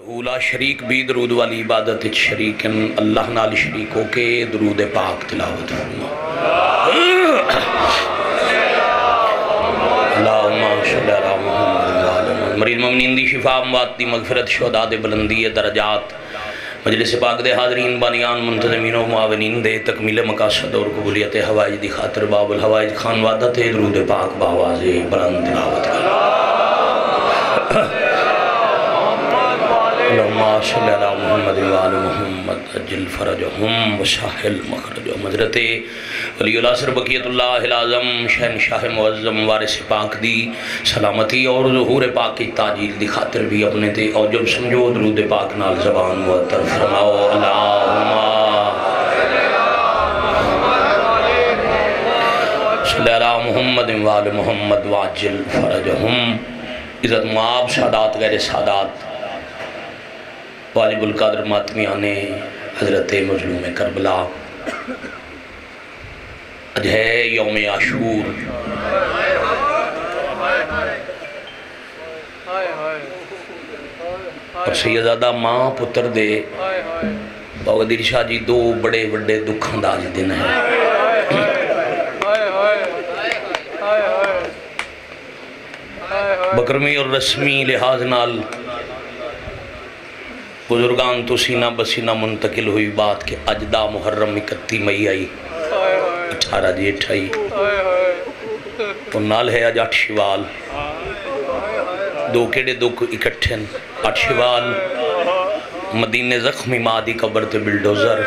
وحدہ لا شریک بھی درود والی عبادت شریک اللہ نال شریک ہو کے درود پاک تلاوت فرما اللہم صلی علی محمد مریض مومنین دی شفا اموات دی مغفرت شہداء دے بلندی درجات مجلس پاک دے حاضرین بانیان منتظمین و معاونین دے تکمیل مقاصد اور قبولیت حوائج دی خاطر باب الحوائج خان وعدہ تے درود پاک باواز بلند تلاوت اللہم صلی علی محمد وآل محمد اجل فرجہم وسہل مخرجہم حضرت ولی اللہ سر بقیت اللہ العظم شہنشاہ معظم وارث پاک دی سلامتی اور ظہور پاک کی تاجیل دی خاطر بھی اپنے تے اور جب سمجھو درود پاک نال زبان معطر فرماؤ اللہم صلی علی محمد وآل محمد واجل فرجہم عزت معاب سادات غیر سادات واجب القادر ماتمیان حضرت مظلوم کربلا آج ہے یوم عاشور اور سیدزادہ ماں پتر دے باقدیر شاہ جی دو بڑے بڑے دکھاں داج دن ہیں بکرمی اور رسمی لحاظ نال بزرگان تو سینہ بسینہ منتقل ہوئی بات کہ اجدہ محرم 31 مئی آئی 18 جیٹھ آئی اور نال ہے اج 8 شوال دو کیڑے دو اکٹھن 8 شوال مدینہ زخمی ماں دی قبر تے بلڈوزر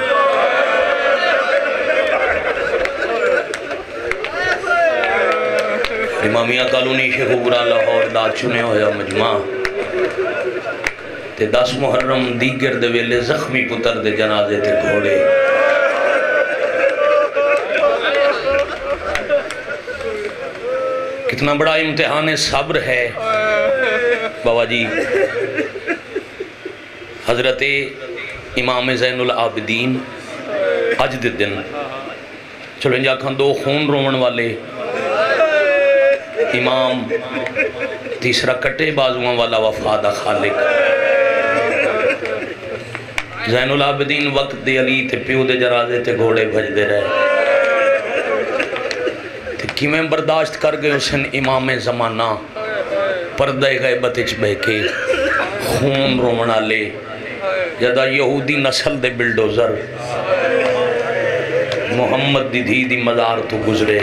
امامیہ کالونی شیخ گرا لاہور دا چنے ہویا مجمع تے 10 محرم دیگر دے ویلے زخمی پتر دے جنازے تے گھوڑے کتنا بڑا امتحان صبر ہے بابا جی حضرت امام زین العابدین اج دے دن چلو انجا کھان دو خون رومن والے امام تیسرا کٹے بازوان والا وفادہ خالق زین العابدین وقت دے علی تے پیو دے جنازے تے گھوڑے بھج دے رہے تے کیویں برداشت کر گئے اسن امام زمانہ پردہ غیبت اچ بے کے خون رومنا لے جدہ یہودی نسل دے بلڈوزر محمد دی دھی دی مزار تو گزرے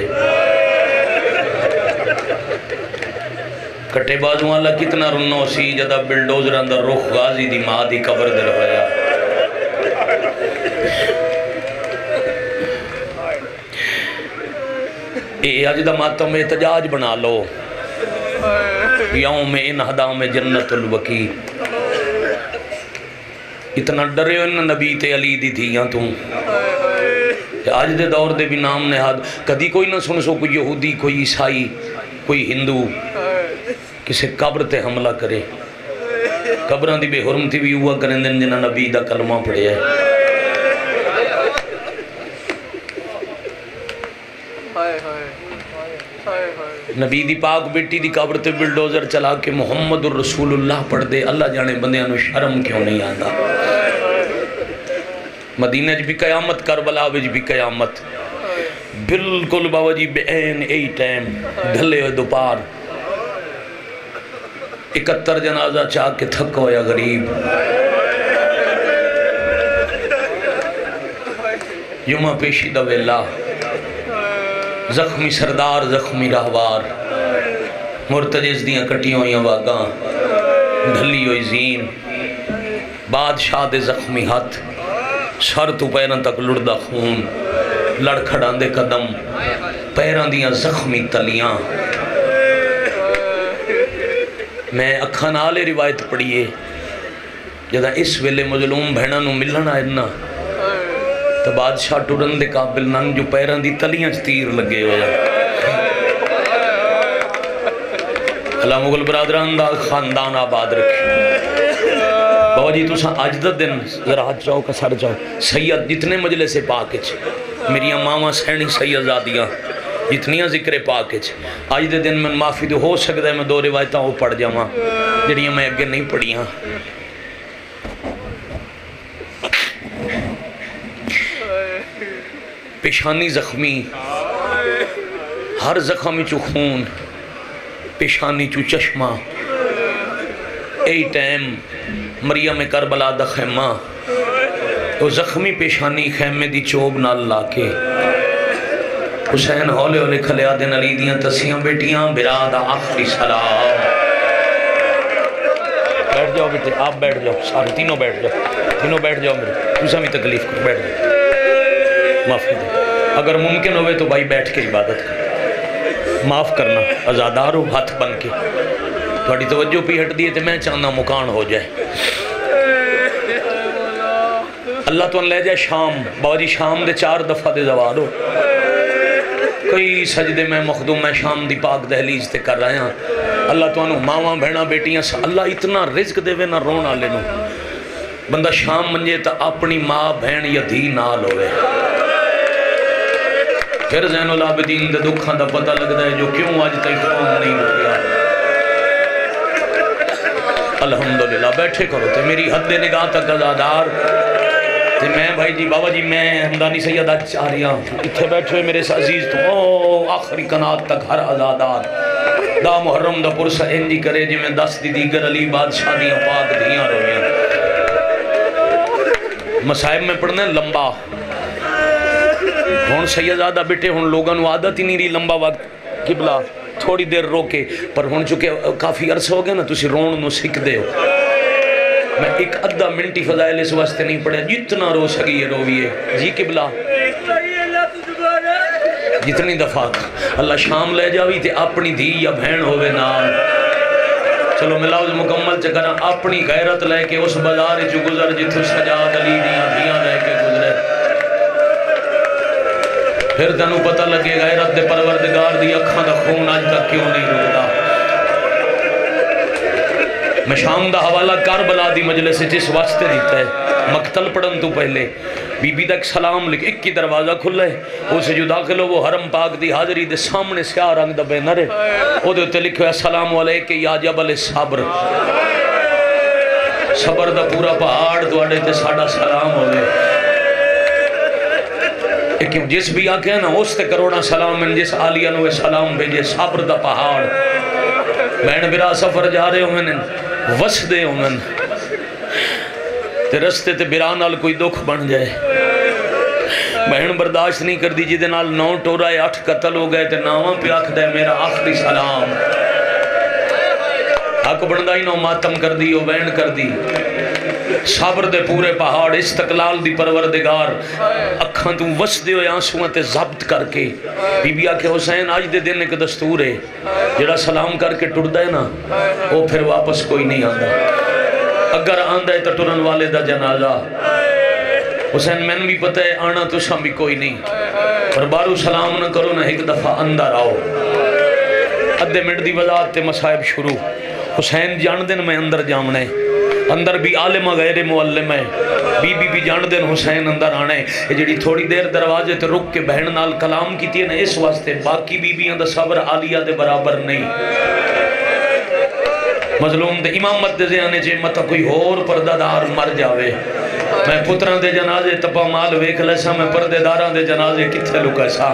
کٹے بازو اللہ کتنا رنو سی جدہ بلڈوزر اندر رخ غازی دی ماں دی قبر در ہویا اے آج دا ماتم احتجاج بنا لو یوم انہدام جنت الوکی اتنا ڈرے ہو ان نبی تے علی دی تھیاں تم آج دے دور دے بھی نام نہاد کدی کوئی نہ سن سو کوئی یہودی کوئی عیسائی کوئی ہندو کسے قبر تے حملہ کرے قبران دی بے حرمتی بھی ہوا کریں دن جنہ نبی دا کلمہ پڑھے ہے نبی دی پاک بیٹی دی قبر تے بلڈوزر چلا کے محمد الرسول اللہ پڑھ دے اللہ جانے بندیاں نو شرم کیوں نہیں آندا مدینہ جی بھی قیامت کربلا وچ بھی قیامت بالکل بابا جی بے این ای ٹائم ڈھلے ہوئے دوپار 71 جنازہ چاہ کے تھک ہویا غریب یومہ پیشی دویلہ زخمی سردار زخمی رہوار مرتجز دیاں کٹیوں یا واگاں ڈھلی ہوئی زین بادشاہ دے زخمی ہاتھ سر تو پیران تک لڑدہ خون لڑکھڑان دے قدم پیران دیاں زخمی تلیاں میں اکھان آلے روایت پڑھئے جدہ اس ویلے مظلوم بھیڑا نو ملنا ہے تو بادشاہ ٹورن دے قابل ننگ جو پیران دی تلیاں تیر لگے ہویا اللہ مغل برادران دا خاندان آباد رکھے بابا جی تو ساں آج دا دن ذرا ہاتھ جاؤ کا سر جاؤ سید جتنے مجلس پاکچ میری ماما سینی سیدزادیاں جتنیاں ذکر پاکچ آج دے دن میں معافی دے ہو سکتا ہے میں دو روایتاں ہو پڑھ جاواں جڑیاں میں اگے نہیں پڑھیاں پیشانی زخمی، ہر زخمی چو خون، پیشانی چو چشمہ، ای ٹائم مریم کربلا دا خیمہ، تو زخمی پیشانی خیمے دی چوب نال لاکے حسین ہولے ہولے کھلیا دن علی دیاں تسیاں بیٹیاں برادہ آخری سلام۔ بیٹھ جاؤ بیٹے، آپ بیٹھ جاؤ، سارے تینوں بیٹھ جاؤ، تینوں بیٹھ جاؤ میرے، دوسرا بھی تکلیف کرو، بیٹھ جاؤ، معافی دے، اگر ممکن ہوئے تو بھائی بیٹھ کے عبادت کر، معاف کرنا، ازادار ہو ہاتھ بن کے، تھوڑی توجہ پی ہٹ دیئے تھے میں چاہنا مکان ہو جائے۔ اللہ تو ان لے جائے شام، بابا جی شام دے 4 دفعہ دے زوار ہو، کئی سجدے میں مخدوم میں شام دی پاک دہلیز تے کر رہے ہیں۔ اللہ تو انہوں ماں بہنا بیٹیاں، اللہ اتنا رزق دے وے نہ رونا لینا، بندہ شام منجے تا اپنی ماں بہن یا دھی نال ہوئے، پھر زین العابدین دے دکھاں دا پتہ لگ دے جو کیوں آج تک قوم نہیں رکھیا۔ الحمدللہ بیٹھے کرو تے میری حد نگاہ تک ازادار تے میں بھائی جی بابا جی میں ہمدانی سیدہ چاریاں اتھے بیٹھے ہوئے میرے عزیز تو آخری کنات تک ہر ازادار دا محرم دا پرسہ انجی کرے جی میں 10 دی دیگر علی بادشاہ دیاں پاک دیاں رویاں۔ مسائب میں پڑھنے لمبا ہون سیدہ بیٹے ہون لوگاں عادت ہی نہیں رہی لمبا وقت قبلہ تھوڑی دیر روکے پر ہون چکے کافی عرصہ ہو گیا نا تسی رون نو سکھ دے ہو، میں ایک ادھا منٹی فضائل اس واسطے نہیں پڑھے جتنا رو سکیے رویے جی قبلہ جتنی دفعہ اللہ شام لے جاوی تے اپنی دھی یا بہن ہوئے نال چلو میں لفظ مکمل چکرا اپنی غیرت لے کے اس بازار جو گزر جتو سجاد علی دیاں لے کے گزرے پھر تنوں پتہ لگے غیرت دے پروردگار دی اکھاں دا خون آج تک کیوں نہیں رکتا۔ میں شام دا حوالہ کربلا دی مجلس جس واسطے دیتا ہے مقتل پڑھن تو پہلے بی بی دا ایک سلام لکھ ایک کی دروازہ کھلے اسے جو داخل ہو وہ حرم پاک دی حاضری دے سامنے سیاہ رنگ دا بینر ہے او دے تے لکھو السلام علیکہ یا جبل صبر، صبر دا پورا پہاڑ دوڑے تے ساڑا سلام ہوئے، جس بھی آکے ہیں نا اس تے کروڑا سلام ان جس آلیہ نوے سلام بھیجے صبر دا پہاڑ بہن برا سفر جا رہے ہوں وس دے ہوں تے رستے تے برانال کوئی دکھ بن جائے بہن برداشت نہیں کر دی جی دے نال 9 ٹورائے 8 قتل ہو گئے تے ناواں پہ آکھ دے میرا آخری سلام حق بندہ ہی نو ماتم کر دی او بہن کر دی صبر دے پورے پہاڑ استقلال دی پروردگار اکھاں تو وس دے ہوئے آنسویں تے ضبط کر کے بی بی آکے حسین آج دے دن ایک دستور ہے جڑا سلام کر کے ٹر دے نا وہ پھر واپس کوئی نہیں آندہ اگر آندہ ہے تو ٹرن والے دا جنازہ حسین میں بھی پتہ ہے آنا تو شام بھی کوئی نہیں پر بارو سلام نہ کرو نہ ایک دفعہ اندر آؤ ادھے منٹ دی وضاحت تے مصائب شروع حسین جان دن میں اندر جامنے اندر بھی عالمہ غیر معلم ہے بی بھی جان دن حسین اندر آنے جڑی تھوڑی دیر دروازے تے رک کے بہن نال کلام کی تھی نا اس واسطے باقی بی دا صبر عالیہ دے برابر نہیں مظلوم دے امامت دے زیانے چے متا کوئی اور پردہ دار مر جاوے میں پتران دے جنازے تپا مال ویک لیسا میں پردے داران دے جنازے کتھے لکا سا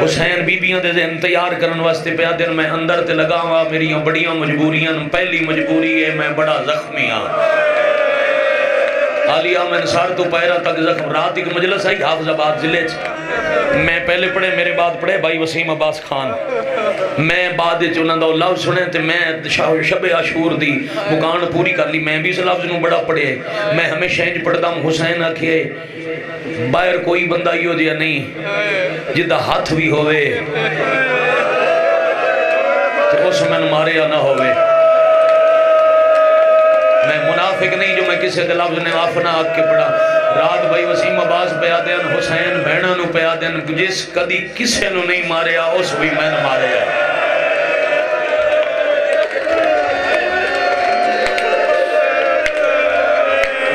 حسین بیبیاں دے ذہن تیار کرن واسطے پہ دن میں اندر تے لگا ہوا میریاں بڑیاں مجبوریاں پہلی مجبوری ہے میں بڑا زخمی ہاں عالیہ میں نصار تو پیرا تک زخم رات ایک مجلس آئی حافظ آباد ضلع میں پہلے پڑھے میرے بعد پڑھے بھائی وسیم عباس خان میں بعد چنان دا لفظ سنے تے میں شب عاشور دی مکان پوری کر لی میں بھی اس لفظ نو بڑا پڑھے میں ہمیشہ انج پڑھتا ہوں حسین آکھے باہر کوئی بندہ ہی ہو دیا نہیں جدہ ہاتھ بھی ہوئے تو اس میں مارے یا نہ ہوئے میں منافق نہیں جو میں کسی لفظ نے آفنا آگ کے پڑھا رات بھائی وسیم عباس پیا دین حسین بہنہ نو پیا دین جس کدی کسے نو نہیں ماریا اس بھی میں نہ ماریا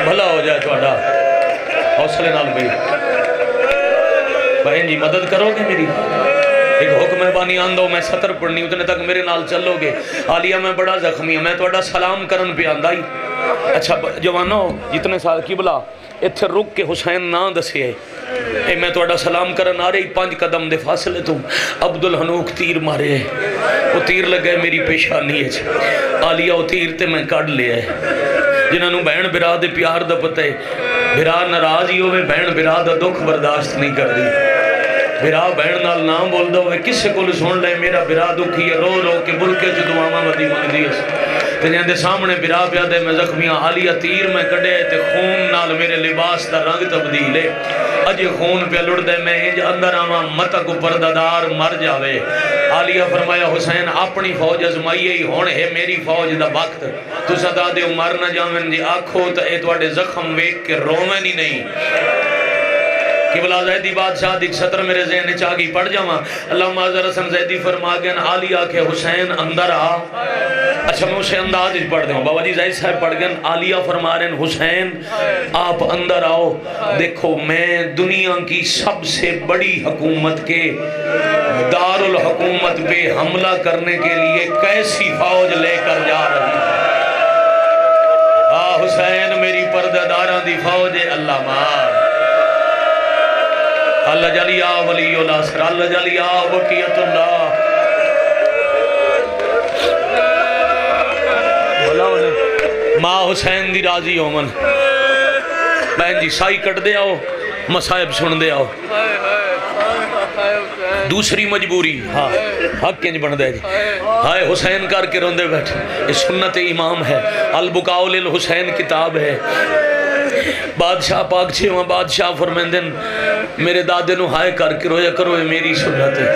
بھلا ہو جائے توڑا حوصلے نال بھی بہن جی مدد کرو گے میری ایک حکم بانی آندھو میں سطر پڑھنی اتنے تک میرے نال چلو گے عالیہ میں بڑا زخمی ہوں میں توڑا سلام کرن پہ آندھائی اچھا جوانو جتنے سال قبلہ اتھے رک کے حسین نہ دسے اے میں توڑا سلام کرن آ رہی 5 قدم دے فاصلے تو عبدالحنوک تیر مارے ہے، وہ تیر لگے میری پیشانی ہے، آلیا وہ تیر تے میں کڑ لیا ہے۔ جنہاں نو بہن برا دے پیار دا پتہ ہے، برا ناراض ہی ہوئے بہن برا دا دکھ برداشت نہیں کر دی، برا بہن نال نام بول دا ہوئے کسے کو سن لے میرا برا دکھی ہے، رو رو کے بلکے جو دعاواں ودی مانگ دی ہے۔ تنہیں دے سامنے برا پیادے میں زخمیاں آلیا تیر میں کڑے تے خون نال میرے لباس دا رنگ تبدیل ہے، اجے خون پہ لڑ دے میں انج اندر آواں متک پردادار مر جاوے۔ آلیا فرمایا حسین اپنی فوج ازمائیے ہی ہون ہے میری فوج دا وقت، تو صدا دے عمر نہ جاویں جی آکھو تا اے توڑے زخم ویک کے رومیں نہیں۔ قبلہ زیدی بادشاہ دیکھ سطر میرے ذہن چاگی پڑھ جاواں، اللہ معذر حسن زیدی فرما گئن آلیا کے حسین اندر آ۔ اچھا میں اسے انداز پڑھ دیں بابا جی زید صاحب پڑھ گئن آلیا فرما رہے ہیں حسین آپ اندر آؤ، دیکھو میں دنیا کی سب سے بڑی حکومت کے دارالحکومت پہ حملہ کرنے کے لیے کیسی فوج لے کر جا رہی ہے۔ حسین میری پرداداران دی فوج ہے، اللہ مار اللہ جلیا ولی اللہ سر اللہ جلیا وقیت اللہ ماں حسین دی راضی ہومن بہن جی سائی کٹ دے آؤ مسائب سن دے آؤ۔ دوسری مجبوری ہاں حق کنج بن دے جی ہائے حسین کر کے روندے بیٹھے یہ سنت امام ہے، البکاء للحسین کتاب ہے۔ بادشاہ پاک چھویں بادشاہ فرمیندن میرے دادے نو ہائے کر کے رویا کرو یہ میری سنت ہے۔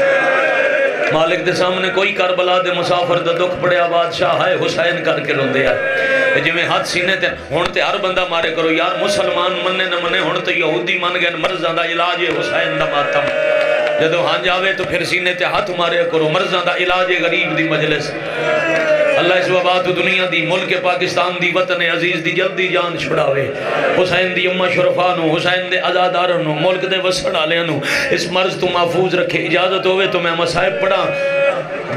مالک دے سامنے کوئی کربلا دے مسافر دا دکھ پڑیا بادشاہ ہائے حسین کر کے روندے آئے جو میں ہاتھ سینے تے ہون تے ہر بندہ مارے کرو یار مسلمان مننے نہ منے ہون تے یہودی من گئے مرزان دا علاج ہے حسین دا ماتم جدو ہاں جاوے تو پھر سینے تے ہاتھ مارے کرو مرزان دا علاج ہے غریب دی مجلس۔ اللہ اس وبا تو دنیا دی ملک پاکستان دی وطن عزیز دی جلدی جان چھڑاوے، حسین دی امہ شرفانو حسین دے عزادارنو ملک دے وسڑ آلیانو اس مرض تو محفوظ رکھے، اجازت ہوئے تو میں مسائب پڑھا۔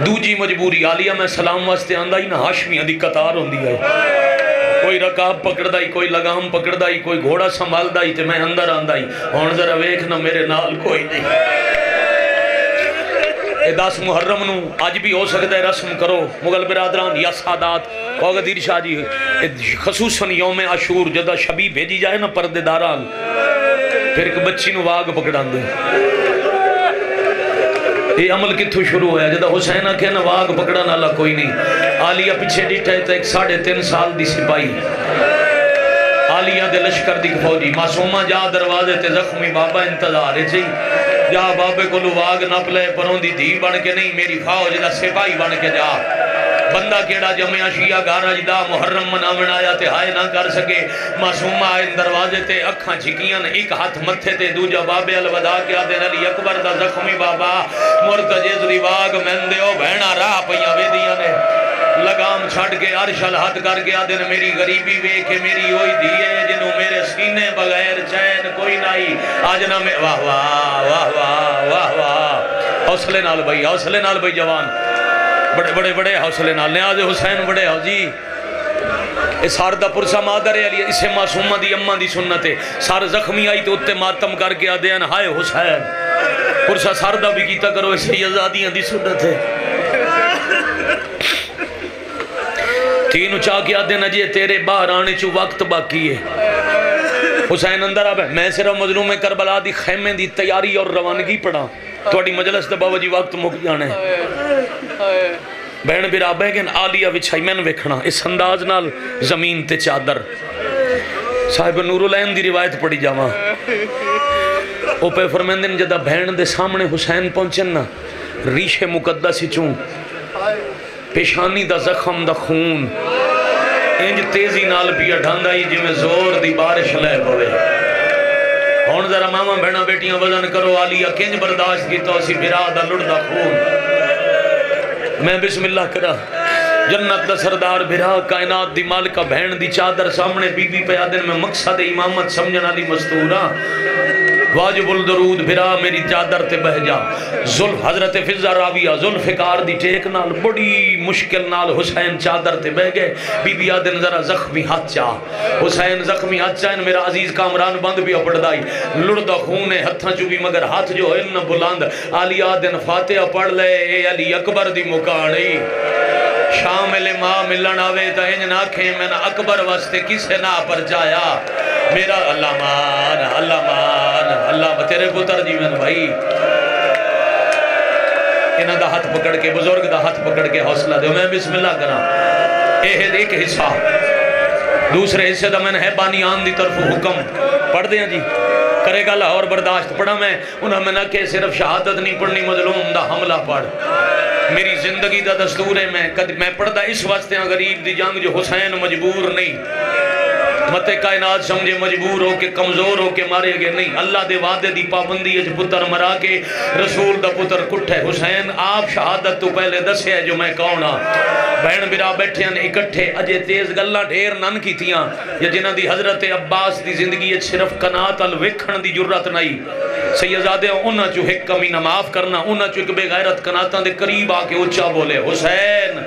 دوجی مجبوری آلیا میں سلام واسطے آندہ ہی نہ ہاشمیاں دی قطار ہوندی ہے، کوئی رکاب پکڑ دائی کوئی لگام پکڑ دائی کوئی گھوڑا سنبھال دائی تے میں اندر آندہ ہی ہون ذرا ویکھنا میرے نال کوئی نہیں۔ 10 محرم نو آج بھی ہو سکتا ہے رسم کرو مغل برادران یا سادات وغدیر شاہ جی خصوصاً یوم عاشور جدہ شبی بھیجی جائے نا پردے داران پھر ایک بچی نو واگ پکڑان دے یہ عمل کتھو شروع ہے جدہ حسین آکھے نا واگ پکڑان اللہ کوئی نہیں۔ آلیا پیچھے ڈیٹھا ہے تو 3.5 سال دی سپائی آلیا دے لشکر دی فوجی معصومہ جا دروازے تے زخمی بابا انتظار ہے چاہی جا بابے کو لواگ نہ پلے پرون دی دھی بن کے نہیں میری فوج دا سپاہی بن کے جا بندہ کیڑا جمعہ شیعہ گارا جدا محرم منامن آیا تے ہائے نہ کر سکے معصومہ آئے دروازے تے اکھاں چھکیاں ایک ہاتھ متھے تے دوجہ بابے الوداع کیا دے علی اکبر دا زخمی بابا مرتجز دی واگ مندے او بہنا راہ پہیاں ویدیاں نے لگام چھڑ کے عرش الحد کر گیا دن میری غریبی وے کہ میری ہوئی دیئے جنہوں میرے سینے بغیر چین کوئی نہیں آج نہ میں واہ واہ واہ واہ واہ واہ حوصلے نال بھائی جوان بڑے بڑے حوصلے نال نیاز حسین بڑے ہو جی اس ساردہ پرسا مادر علی اسے معصومہ دی اممہ دی سنت ہے سار زخمی آئی تو اتے ماتم کر کے آدھین ہائے حسین پرسا ساردہ بھی کیتا کرو اسے یزادیاں دی سنت ہے تینو چاہ کے آدھے نجے تیرے باہر آنے چو وقت باقی ہے حسین اندر آبے میں صرف مظلوم کربلا دی خیمیں دی تیاری اور روانگی پڑھا توڑی مجلس دبا وجی وقت مک جانے بہن بیرا بیگن آلیا وچھائی میں نے وکھنا اس انداز نال زمین تے چادر صاحب نور العین دی روایت پڑھی جاواں او پہ فرمیندن جدہ بہن دے سامنے حسین پہنچن نا ریش مقدس چون پیشانی دا زخم دا خون انج تیزی نال پیا ڈھاندا ہی جی میں زور دی بارش لے پوے ہون ذرا ماما بہنا بیٹیاں وزن کرو آلیا کنج برداشت کی تو اسی برا دا لڑ دا خون میں بسم اللہ کرا جنت دا سردار برا کائنات دی مالکہ بہن دی چادر سامنے بی بی پیادن میں مقصد امامت سمجھنا لی مستورہ واجب الدرود بھرا میری چادر تے بہ جا زلف حضرت فضہ راویہ ذوالفقار دی ٹیک نال بڑی مشکل نال حسین چادر تے بہ گئے بی بی آدن ذرا زخمی ہاتھ چاہ حسین زخمی ہاتھ چاہ میرا عزیز کامران بند بھی اپڑ دائی لڑدہ خون ہتھاں چوبی مگر ہاتھ جو ہے نہ بلند علی آدن فاتحہ پڑھ لے اے علی اکبر دی مکانی شامل ماں ملن آوے تا انج ناکھیں میں نہ اکبر واسطے کسے نہ پر جایا میرا اللہ مان اللہ تیرے پتر جیون بھائی انہاں دا ہاتھ پکڑ کے بزرگ دا ہاتھ پکڑ کے حوصلہ دے میں بسم اللہ کرا ایک حصہ دوسرے حصے دا میں نے ہے بانی آن دی طرف حکم پڑھ دیں جی کرے گا لاہور برداشت پڑھا میں انہاں میں نہ کہ صرف شہادت نہیں پڑھنی مظلوم دا حملہ پڑھ میری زندگی دا دستور ہے میں پڑھتا اس واسطے ہیں غریب دی جنگ جو حسین مجبور نہیں مت کائنات سمجھے مجبور ہو کے کمزور ہو کے مارے گئے نہیں اللہ دے وعدے دی پابندی ہے جو پتر مرا کے رسول دا پتر کٹھے حسین آپ شہادت تو پہلے دسے ہے جو میں کون ہاں بہن برا بیٹھے ہیں اکٹھے اجے تیز گلہ ڈھیر نن کی تیاں یا جنہ دی حضرت عباس دی زندگی ہے صرف قنات الوکھن دی جرت نہیں سیدزادے انہاں چو ایک کمی نہ معاف کرنا انہاں چو ایک بے غیرت قناتاں دے قریب آ کے اچھا بولے حسین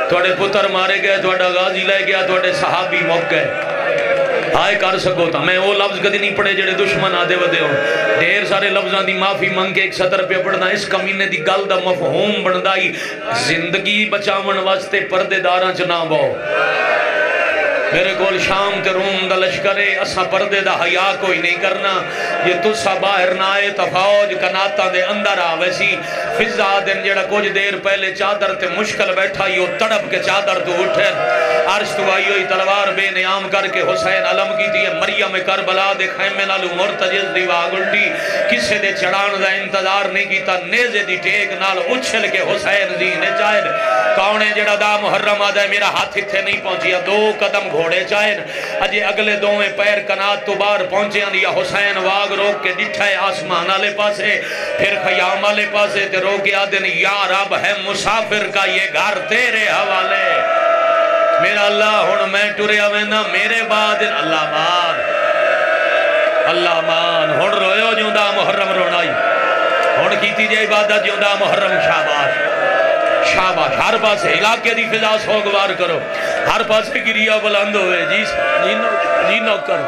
توڑے پتر مارے گئے توڑا غازی لے گیا توڑے صحابی موک گئے آئے کر سکو تا میں وہ لفظ کدی نہیں پڑھے جڑے دشمن آدھے ودے ہو ڈھیر سارے لفظاں دی معافی منگ کے ایک سطر پہ پڑھنا اس کمینے دی گل دا مفہوم بندائی زندگی بچاون واسطے پردے داراں چنا باؤ میرے کول شام تے روم دا لشکرے اسا پردے دا حیا کوئی نہیں کرنا یہ تسا باہر نہ آئے تا فوج کناتا دے اندر آویسی فضہ دن جڑا کچھ دیر پہلے چادر تے مشکل بیٹھا یو تڑپ کے چادر تو اٹھے عرش تو آئی ہوئی تلوار بے نیام کر کے حسین علم کی تھی مریم کربلا دے خیمے نالو مرتجز دی واگلٹی کسے دے چڑھان دا انتظار نہیں کیتا نیزے دی ٹیک نال اچھل کے حسین دی نے چاہے کونے جڑا دا محرم آدھا ہے میرا ہاتھ ہتھے نہیں پہنچیا دو قدم گھوڑے چاہن اجے اگلے دوویں پیر کنات تو بار پہنچے ہیں یا حسین واگ روک کے ڈٹھا ہے آسمان آلے پاسے پھر خیام آلے پاسے تے روک آدھن یا رب ہے مسافر کا یہ گھر تیرے حوالے میرا اللہ ہون میں ٹوریا میں نا میرے بعد اللہ مان ہون رویو جوندہ محرم رونائی ہون کیتی جائے عبادت جوندہ محرم شاباش شاباش ہر پاسے علاقے دی فضا سوگوار کرو ہر پاسے گریا بلند ہوئے جی نوکر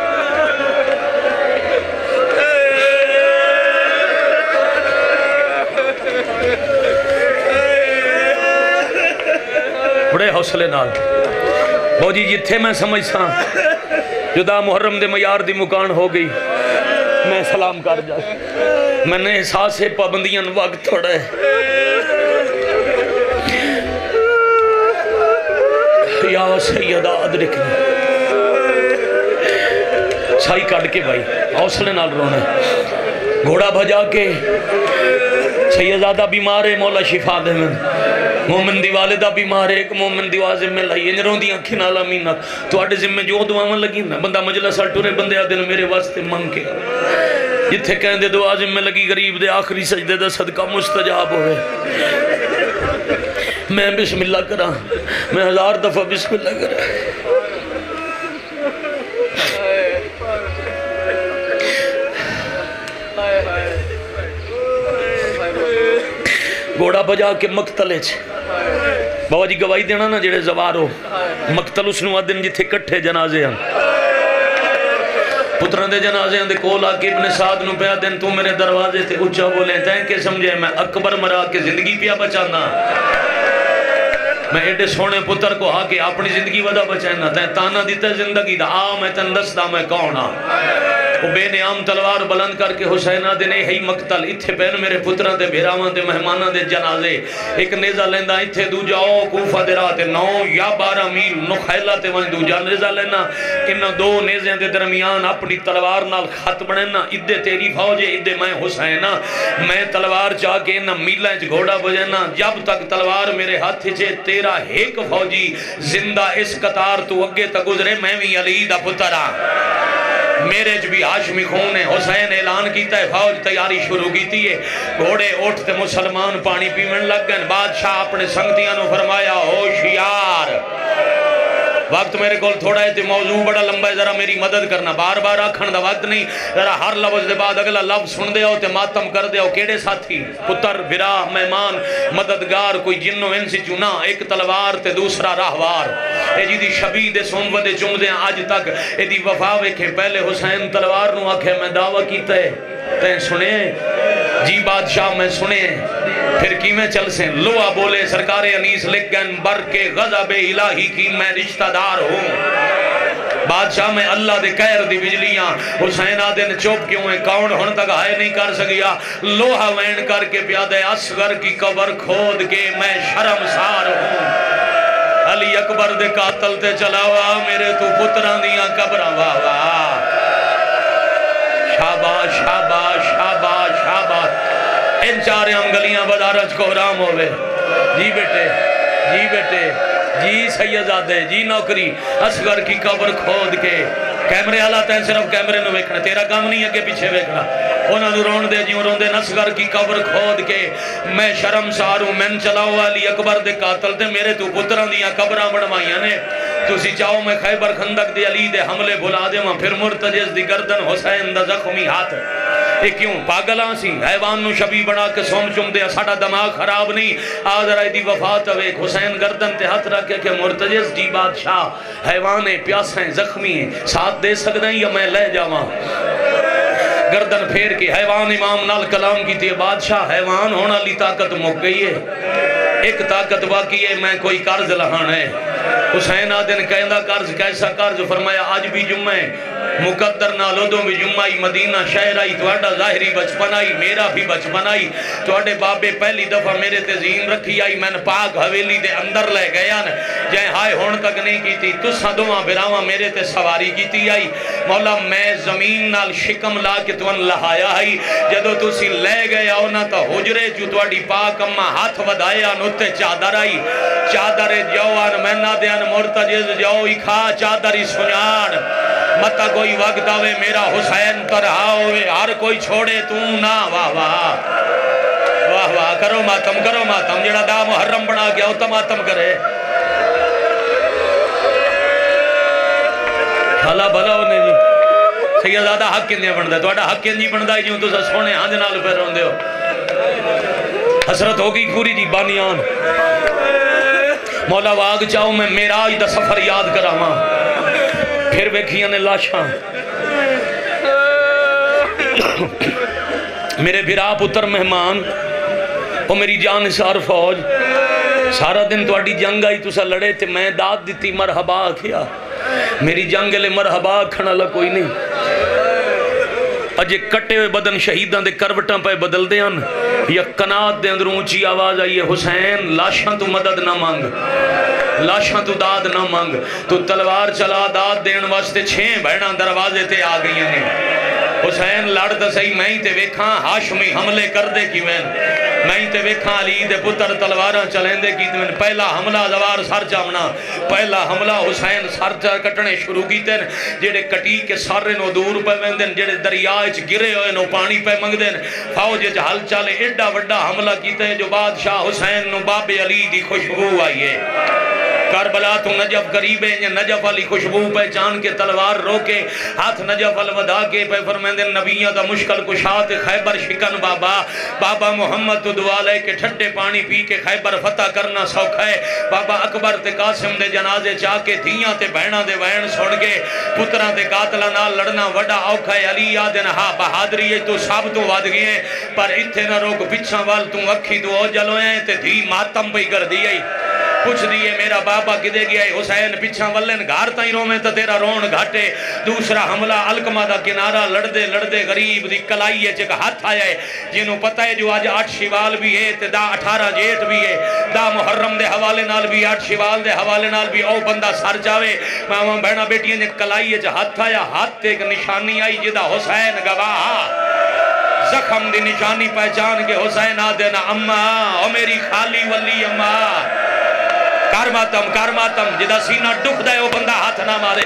بڑے حوصلے نال بہو جی جتھے میں سمجھتا جدا محرم دے معیار دی مکان ہو گئی میں سلام کر جائے میں نے احساس پابندیاں وقت تھوڑا ہے یا سیدہ ادرکنی سائی کٹ کے بھائی حوصلے نال رونا گھوڑا بھجا کے سیدزادہ بیمار ہے مولا شفا دے میں مومن دی والدہ بیمار ہے ایک مومن دی واضح میں لائی انج رون دی آنکھی نالا مینت تو آٹے ذمہ جو دعاوں لگی نا بندہ مجلس الٹورے بندے آدھے میرے واسطے منگ کے جتھے کہیں دے دعا ذمہ لگی غریب دے آخری سجدے دا صدقہ مستجاب ہوئے میں بسم اللہ کرا میں 1000 دفعہ بسم اللہ کرا گھوڑا بجا کے مقتلے چھے بابا جی گواہی دینا نا جڑے زوارو مقتل اس نو آدن جتھے کٹھے جنازے ہیں پتران دے جنازے ہیں دے کول آکے ابن سعد نو پیا دن تو میرے دروازے تھے اچھا بولے تین کے سمجھے میں اکبر مرا کے زندگی پیا بچانا میں ایڈے سونے پتر کو آکے اپنی زندگی ودا بچائنا تین تانا دیتا زندگی دا میں تن دستا میں کونا وہ بے نیام تلوار بلند کر کے حسین آدھنے ہی مقتل اتھے پہن میرے پتران دے بھیراوان دے مہمانہ دے جنازے ایک نیزہ لیندہ اتھے دو جاؤ کوفہ دے راتے 9 یا 12 میل نخیلہ تے وہاں دو جا نیزہ لینا انہا 2 نیزیں دے درمیان اپنی تلوار نال خط بڑھنا ادھے تیری فوجے ادھے میں حسینہ میں تلوار چاہ کے انہا میلہ انچ گھوڑا بجھنا جب تک تلوار میرے ہاتھ چھے تیرا ایک فوجی زندہ اس قطار تو اگے تک گزرے میں بھی علی دا پترہ میرے جو بھی ہاشمی خون ہے حسین اعلان کیتا ہے فوج تیاری شروع کیتی ہے گھوڑے اٹھتے مسلمان پانی پیمن لگ گئن بادشاہ اپنے سنگتیاں نو فرمایا ہوشیار وقت میرے کو تھوڑا ہے تے موضوع بڑا لمبا ہے، ذرا میری مدد کرنا، بار بار آکھن دا وقت نہیں، ذرا ہر لفظ دے بعد اگلا لفظ سن دے ہو تے ماتم کر دے ہو۔ کیڑے ساتھی؟ پتر، برا، مہمان، مددگار، کوئی جنو انسی چنا، ایک تلوار تے دوسرا راہوار۔ اے جی دی شبی دے سنو دے جمدے آج تک اے دی وفا ویکھے۔ پہلے حسین تلوار نو آکھے میں دعویٰ کیتا ہے، تین سنے؟ جی بادشاہ میں سنے۔ پھر کی میں چل سے لوہ بولے سرکار انیس لکھ گن بر کے غضب الہی کی میں رشتہ دار ہوں۔ بادشاہ میں اللہ دے قہر دی بجلیاں، حسین آدن چوپ کیوں ہیں، کون ہن تک ہائے نہیں کر سکیا، لوہا وین کر کے پیادے اصغر کی قبر کھود کے میں شرمسار ہوں۔ علی اکبر دے قاتل تے چلاوا میرے تو پتران دیاں قبران واوا۔ شاباش شاباش شاباش شاباش۔ ان چارے ہم گلیاں بدارج کو رام ہوئے۔ جی بیٹے، جی بیٹے، جی سیدزادے، جی نوکری، اصغر کی قبر کھود کے۔ کیمرے حالات ہیں، صرف کیمرے نو ویکھنا، تیرا کام نہیں ہے کہ پیچھے ویکھنا۔ انہاں نو رون دے جیوں رون دے، اصغر کی قبر کھود کے میں شرمسار ہوں۔ میں چلاؤ علی اکبر دے قاتل تے میرے تو پتران دیاں قبراں بنوائیاں نے۔ تسی چاہو میں خیبر خندق دے علی دے حملے بھلا دے وہاں، پھر مرتجز دی گردن حسین دا زخمی ہاتھ۔ اے کیوں پاگلاں سی حیوان نو شبی بنا کے سوم چم دے، ساڑا دماغ خراب نہیں۔ آدھر آئی دی وفات ہوئے، حسین گردن تے ہاتھ رکھے کہ مرتجز جی بادشاہ، حیوان ہیں، پیاس ہیں، زخمی ہیں، ساتھ دے سکتے ہیں یا میں لے جاواں؟ گردن پھیر کے حیوان امام نال کلام کی تھی، بادشاہ حیوان ہونا لی طاقت مک گئی ہے، ایک طاقت باقی ہے، میں کوئی قرض لہان ہے۔ حسین آدن کہندہ قرض، کیسا قرض؟ فرمایا آج بھی جمعہ مقدر نالودوں بھی جمعہ، مدینہ شہر آئی، توڑا ظاہری بچپن آئی، میرا بھی بچپن آئی، توڑے بابے پہلی دفعہ میرے تے زین رکھی آئی، میں نے پاک حویلی دے اندر لے گیا نا، جائیں ہائے ہون تک نہیں کی تھی، تسا دواں براواں میرے تے سواری کی تھی آئی، مولا میں زمین نال شکم لا کے توان لہایا آئی، جدو تسی لے گیا ہونا تا حجرے جو توڑی پاک اما ہاتھ ودایا نوتے چادر آئی، چادر جوان میں نہ دیان مرتجز جاؤ ہی کھا چادری سنیان، متا کوئی وقت آوے میرا حسین ترہا ہوئے، ہر کوئی چھوڑے تو نہ، واہ واہ واہ واہ، کرو ماتم، جڑا دا محرم بنا گیا ہوتا ماتم کرے۔ حالا بھلا ہونے جی سیدزادہ حق کندے بندہ ہے، توڑا حق کندی بندہ ہے جیوں تو سا سونے ہاں جنال پہ رون دے ہو۔ حسرت ہوگی پوری جی بانیان، مولا واگ چاہوں میں میراج دا سفر یاد کرا ماں، پھر ویکھیاں نے لاشاں، میرے بھرا پتر مہمان، او میری جان سار فوج، سارا دن تو اڈی جنگ آئی تو سا لڑے تے میں داد دیتی مرحبا کیا، میری جنگ لے مرحبا کھنا لگا کوئی نہیں، اجے کٹے ہوئے بدن شہیدان دے کروٹاں پہ بدل دے ان، یا کنات دے اندر اونچی آواز آئی ہے، حسین لاشاں تو مدد نہ مانگ، لاشاں تو داد نہ مانگ، تو تلوار چلا داد دین واسطے 6 بہناں دروازے تے آ گئی نے، حسین لڑ دا صحیح میں ہی تے ویکھاں ہاشمی حملے کر دے کی میں ہی تے ویکھاں علی دے پتر تلواراں چلیں دے کی میں پہلا حملہ زوار سر چامنا، پہلا حملہ حسین سر کٹنے شروع کی تین، جڑے کٹی کے سارے نو دور پہ ویندن، جڑے دریائے گرے ہوئے نو پانی پہ منگدن، فوج حل چالے ایڈا وڈا حملہ کیتے ہیں جو بادشاہ حسین نو باب علی دی خوشبو آئیے، کربلا تو نجف قریب ہے، نجف علی خوشبو پہچان کے تلوار روکے، ہاتھ نجف الوداع کے پہ فرمیندن نبیہ دا مشکل کشات خیبر شکن بابا محمد تو دعا لے کے ٹھٹے پانی پی کے خیبر فتح کرنا سوکھا ہے، بابا اکبر تے قاسم دے جنازے چاہ کے دھیاں تے بہنہ دے وین سن کے پتران تے قاتلہ نال لڑنا وڈا اوکھا ہے، علی آدن ہاں بہادری ہے تو سب تو واد گئے ہیں، پر اتھے نہ روک پچھا وال تو اکھی تو اوجل ہوئے ہیں تے دھی ماتم پہ کر دی ہے، پوچھ دیئے میرا بابا کدے گیا ہے، حسین پچھا ولن گھار تائیں رو میں تا تیرا رون گھاٹے، دوسرا حملہ علقمہ دا کنارہ لڑدے غریب دی کلائیے چکا ہاتھ آیا ہے، جنہوں پتہ ہے جو آج 8 شوال بھی ہے تے دا 18 جیٹ بھی ہے، دا محرم دے حوالے نال بھی 8 شوال دے حوالے نال بھی او بندہ سر جاوے، ماں بہنہ بیٹیاں نے کلائیے چا ہاتھ آیا، ہاتھ تے ایک نشانی آئی جدہ حسین گواہ، زخم دی نشانی پہچان کے حسین آدھنا اماں او میری خالی ولی اماں، کارماتم جدہ سینہ ڈکھ دے وہ بندہ ہاتھ نہ مارے،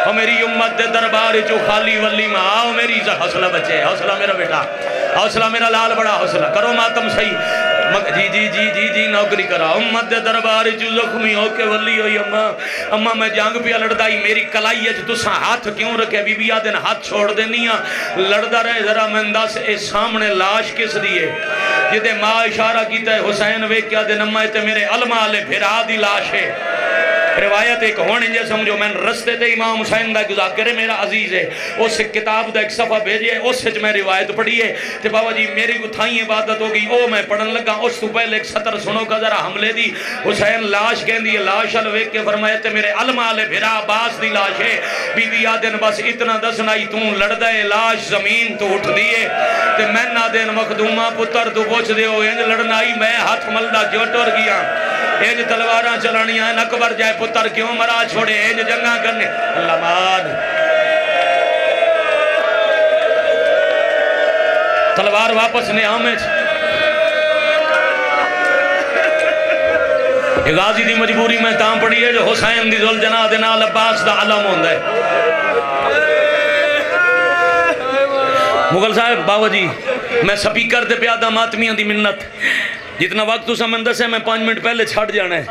او میری امت دے دربار جو خالی ولی ماں، او میری حوصلہ بچے، حوصلہ میرا بیٹا، حوصلہ میرا لال بڑا حوصلہ، کرو ماتم صحیح، جی نوکری کرا امت دے دربار چو زخمی ہو کے ولی ہوئی اماں میں جنگ پیا لڑدائی میری کلائی ہے تساں ہاتھ کیوں رکھے بی بی آدن ہاتھ چھوڑ دینیا لڑدا رہے ذرا میں انداز اے سامنے لاش کس دیئے جدے ماں اشارہ کیتا ہے حسین وے کیا دن اماں تے میرے علمہ لے بھرا دی لاش ہے روایت ایک ہونے جے سمجھو میں رستے تے امام حسین دا گزاکرے میرا عزیز ہے اس کتاب دا ایک صفحہ بھیجے اس سے میں روایت پڑھی ہے تے بابا جی میری اتھائی عبادت ہوگی او میں پڑھن لگا اس تو پہلے ایک سطر سنو کا ذرا حملے دی حسین لاش کہن دی لاش الویک کے فرمائے تے میرے علمہ لے بھرا عباس دی لاش ہے بی بی آدن بس اتنا دسنائی توں لڑدے لاش زمین تو اٹھ دیئے تے میں نہ دین مخدومہ پتر تو پوچھ دے ہو انج لڑنائی میں ہاتھ ملدہ جو ٹور گیا ایج تلواراں چلانیاں نکبر جائے پتر کیوں مرا چھوڑے ایج جنگاں کرنے اللہ مان تلوار واپس نے آمج غازی دی مجبوری میں تاں پڑی ہے جو حسین دی ذوالجناح دے نال عباس دا علم ہوندہ ہے مغل صاحب باوا جی میں سپیکر دے پیادہ ماتمیاں دی منت جتنا وقت اسا میں دس ہے میں 5 منٹ پہلے چھڑ جانا ہے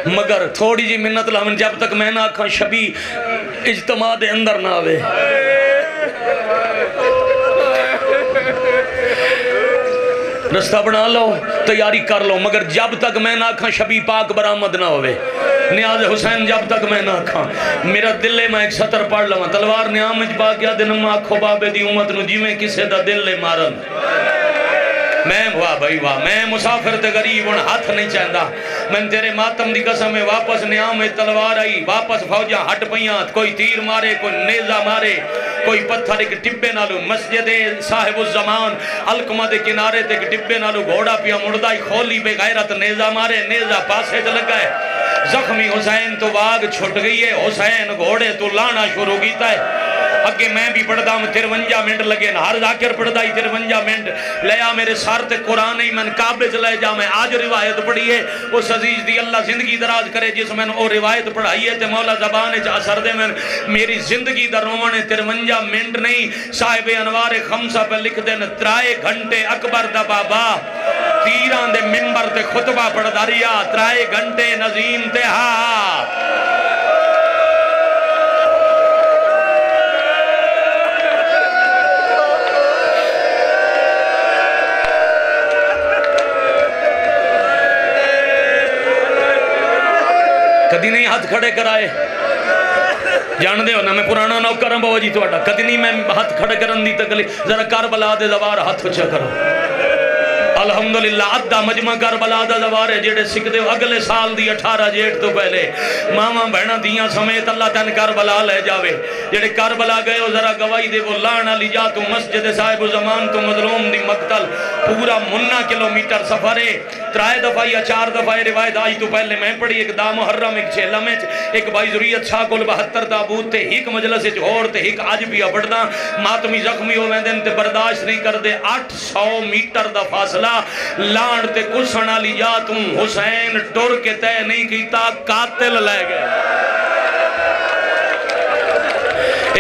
مگر تھوڑی جی منت لہمن جب تک میں نہ آکھاں شبی اجتماع دے اندر نہ آوے رستہ بنا لو تیاری کر لو مگر جب تک میں نہ آکھاں شبی پاک برآمد نہ ہوئے نیاز حسین جب تک میں نہ آکھاں میرا دلے میں ایک سطر پڑھ لوں تلوار نیامج باقیہ دنم آکھو بابے دی امت نو جیویں کسے دا دل لے مارن میں واہ بھائی واہ میں مسافر تے غریب ان ہاتھ نہیں چاہندہ میں تیرے ماتم دی قسم میں واپس نیام میں تلوار آئی واپس فوجہ ہٹ پئیاں کوئی تیر مارے کوئی نیزہ مارے کوئی پتھر ایک ٹبے نالو مسجد صاحب الزمان القمہ دے کنارے تے ایک ٹبے نالو گھوڑا پیا مردائی کھولی بے غیرت نیزہ مارے نیزہ پاسے چل گئے زخمی حسین تو واگ چھٹ گئی ہے حسین گھوڑے تو لانا شروع کیتا ہے اگے میں بھی پڑھدا ہوں 53 منٹ لگے نا ہر ذاکر پڑھدا ہی 53 منٹ لیا میرے سار تے قرآن ہی میں کعبے چلائے جا میں آج روایت پڑھی ہے اس عزیز دی اللہ زندگی دراز کرے جس میں وہ روایت پڑھائی ہے تے مولا زبان چا اثر دے میں میری زندگی در رونے 53 منٹ نہیں صاحب انوار خمسہ پہ لکھ دین 3 گھنٹے اکبر دا بابا تیران دے منبر تے خطبہ پڑھ داریا 3 گھنٹے نظیم تے ہاں کدی نہیں ہاتھ کھڑے کرائے جان دے ہو نا میں پرانا نوکر ہوں بابا جی تو اٹھا کدی نہیں میں ہاتھ کھڑے کرن دی تکلیف ذرا کربلا دے زوار ہاتھ اچھا کرو الحمدللہ ادھا مجمع کربلا دا زوار ہے جیڑے سکھ دے اگلے سال دی 18 جیٹ تو پہلے ماما بہنا دیاں سمیت اللہ تین کربلا لے جاوے جیڑے کربلا گئے ہو ذرا گواہی دے وہ لانا لی جا تو مسجد صاحب زمان تو مظلوم دی مقتل پورا منہ کلومیٹر سفر ہے 3 دفعہ یا 4 دفعہ روایت آئی تو پہلے میں پڑھی ایک دا محرم ایک چھیلہ میں ایک بائی ضروریت شاہ کل 72 تابوت تے ہیک مجلس جوڑ تے ہیک آج بھی پڑھدا ماتمی زخمی ہو میں دن تے برداشت نہیں کر دے 800 میٹر دا فاصلہ لانڈ تے کسنا لی جا تم حسین ٹور کے تے نہیں کیتا قاتل لے گئے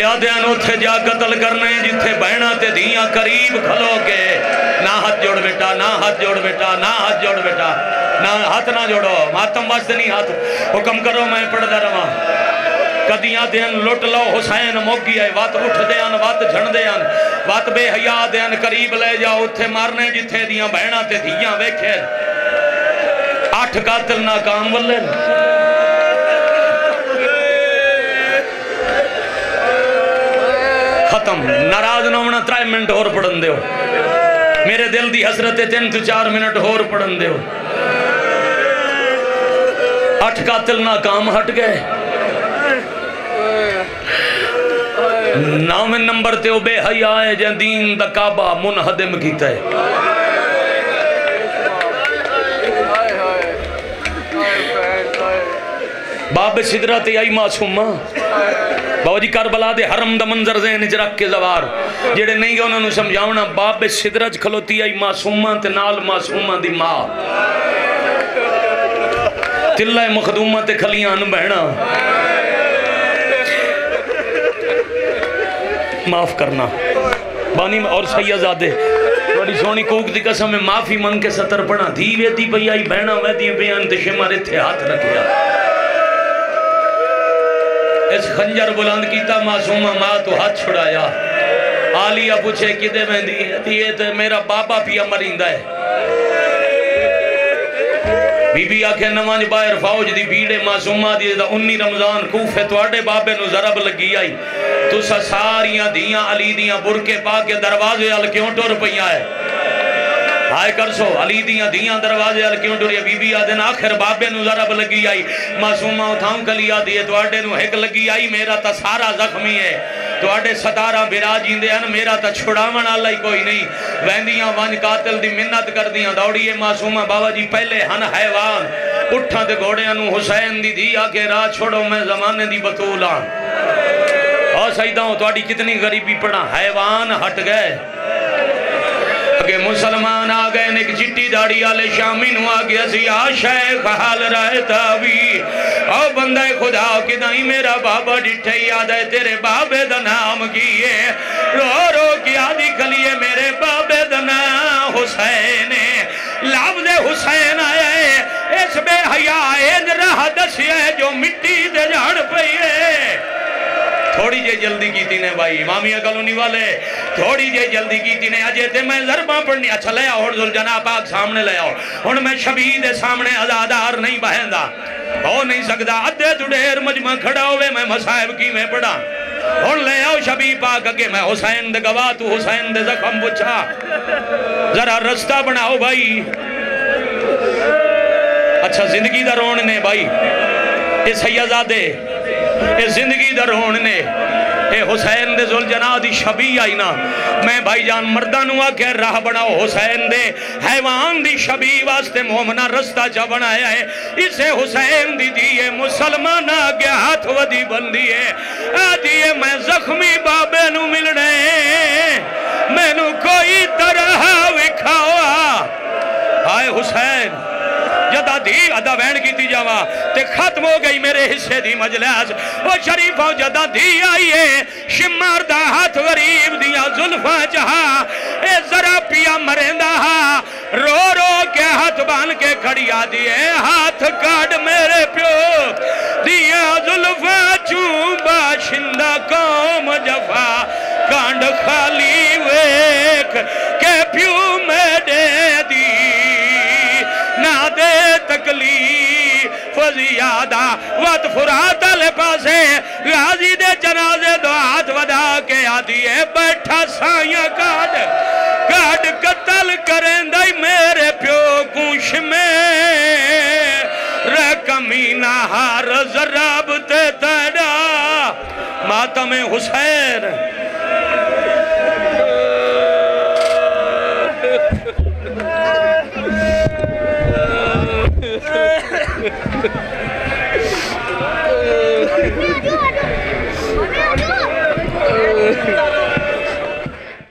یادیاں اتھے جا قتل کرنے جتھے بہنا تے دیاں قریب کھلو کے نہ ہاتھ جوڑ بیٹا نہ ہاتھ جوڑ بیٹا نہ ہاتھ جوڑ بیٹا نہ ہاتھ نہ جوڑو ماتم واسطے نہیں ہاتھ حکم کرو میں پڑھ دا رہا کدیاں دیاں لٹ لو حسین موگی آئے وات اٹھ دیاں وات جھن دیاں وات بے حیاء دیاں قریب لے جاؤ اتھے مارنے جتھے دیاں بہنا تے دیاں ویکھے 8 قاتل ناکام والے ختم ناراض نہ ہونا 3 منٹ اور پڑھن دے ہو میرے دل دی حسرت 3 سے 4 منٹ اور پڑھن دے ہو 8 قاتل ناکام ہٹ گئے 9 نمبر تے او بے حیاء ہے جن دین دا کعبہ منہدم کیتا ہے باب صدرہ تے آئی معصومہ بابا جی کربلا دے حرم دا منظر ذہن اچ رکھ کے زوار جیڑے نہیں گے انہوں نے سمجھاونا باب صدرہ چ کھلوتی آئی معصومہ تے نال معصومہ دی ماں تلہ مخدومہ تے کھلیان بہنا معاف کرنا بانی اور سیدزادے بڑی سونی کوک دی قسم میں معافی من کے ستر پڑھا دھی ویدی پئی آئی بہنا ویدی بیان تے شمار تھے ہاتھ رکھیا اس خنجر بلند کیتا معصومہ ماں تو ہاتھ چھڑایا آلیہ پوچھے کدے میں دیئے تے میرا بابا پیا مرندہ ہے بی بی آکھے نمانج باہر فوج دی بیڑے معصومہ دی 19 رمضان کوفے توڑے بابے نو ضرب لگی آئی تو ساریاں دیاں علی دیاں برکے پا کے دروازے ال کیوں ٹور پیا ہے ہائے کرسو علی دیاں دروازے ال کیوں ٹور بی بی آدھن آخر بابے نو ضرب لگی آئی معصومہ اتھاؤں کلی آدھی ہے توڑے نو ہک لگی آئی میرا تا سارا زخمی ہے توڑے 17 برا جیندے ہیں میرا تا چھڑاون اللہ ہی کوئی نہیں ویندیاں وانج قاتل دی منت کر دیاں دوڑیے معصومہ بابا جی پہلے ہن حیوان اٹھاں تے گھوڑیاں نو حسین دی دیا کہ راہ چھوڑو میں زمانے دی بطولاں اور سیدہ ہوں توڑی کتنی غریبی پڑھا حیوان ہٹ گئے کہ مسلمان آگئے ایک چٹی داڑی آلے شامی نو آگیا سی شیخ حال رہتا بھی او بندہ خدا کہ دائیں میرا بابا ڈٹھے یاد ہے تیرے بابے دا نام کیے رو رو کیا دکھلیے میرے بابے دا نام حسین لفظ حسین آیا ہے اس بے حیائے رہ دسیے جو مٹی دے جھاڑ پئیے تھوڑی جے جلدی کی تینے بھائی امامیہ کلونی والے تھوڑی جے جلدی کی تینے اجے تے میں ضرباں پڑھنی اچھا لے آؤ ذوالجناح پاک سامنے لے آؤ ہن میں شبید سامنے عزادار نہیں بہندہ ہو نہیں سکتا ادھے تو ڈیر مجمع کھڑا ہوئے میں مسائب کی میں پڑھا ہن لے آؤ شبید پاک اگے میں حسین دے گواہ تو حسین دے زخم بچھا ذرا رستہ بناؤ بھائی اچھا زندگی دا رونے بھائی اے سیدزادے اے زندگی در ہونے اے حسین دے ذوالجناح دی شبی آئی نا میں بھائی جان مردانو آکے راہ بناؤ حسین دے حیوان دی شبی واسطے مومنہ رستہ جا بنایا ہے اسے حسین دی دیئے مسلمان آگے ہاتھ ودی بندی ہے آدھیے میں زخمی بابے نو ملنے میں نو کوئی طرح وکھاوا آئے حسین جدہ دی ادا بین کی تی جاوا تے ختم ہو گئی میرے حصے دی مجلس وہ شریفوں جدہ دی آئیے شمار دا ہاتھ غریب دیا ظلفہ جہا اے ذرا پیا مرندہ رو رو کے ہاتھ بان کے کھڑیا دیئے ہاتھ کاٹ میرے پیو دیا ظلفہ چوبا شندہ قوم جفا کانڈ خالی ویک کہ پیو میں دے دی نہ دے تکلیف زیادہ وقت فرات لے پاسے غازی دے جنازے دو ہاتھ ودا کے آدھی ہے بیٹھا سائیاں کاٹ قتل کریں دائی میرے پیو کونش میں رکمینہ ہار ضرب تے تیڑا ماتم حسین Aduh.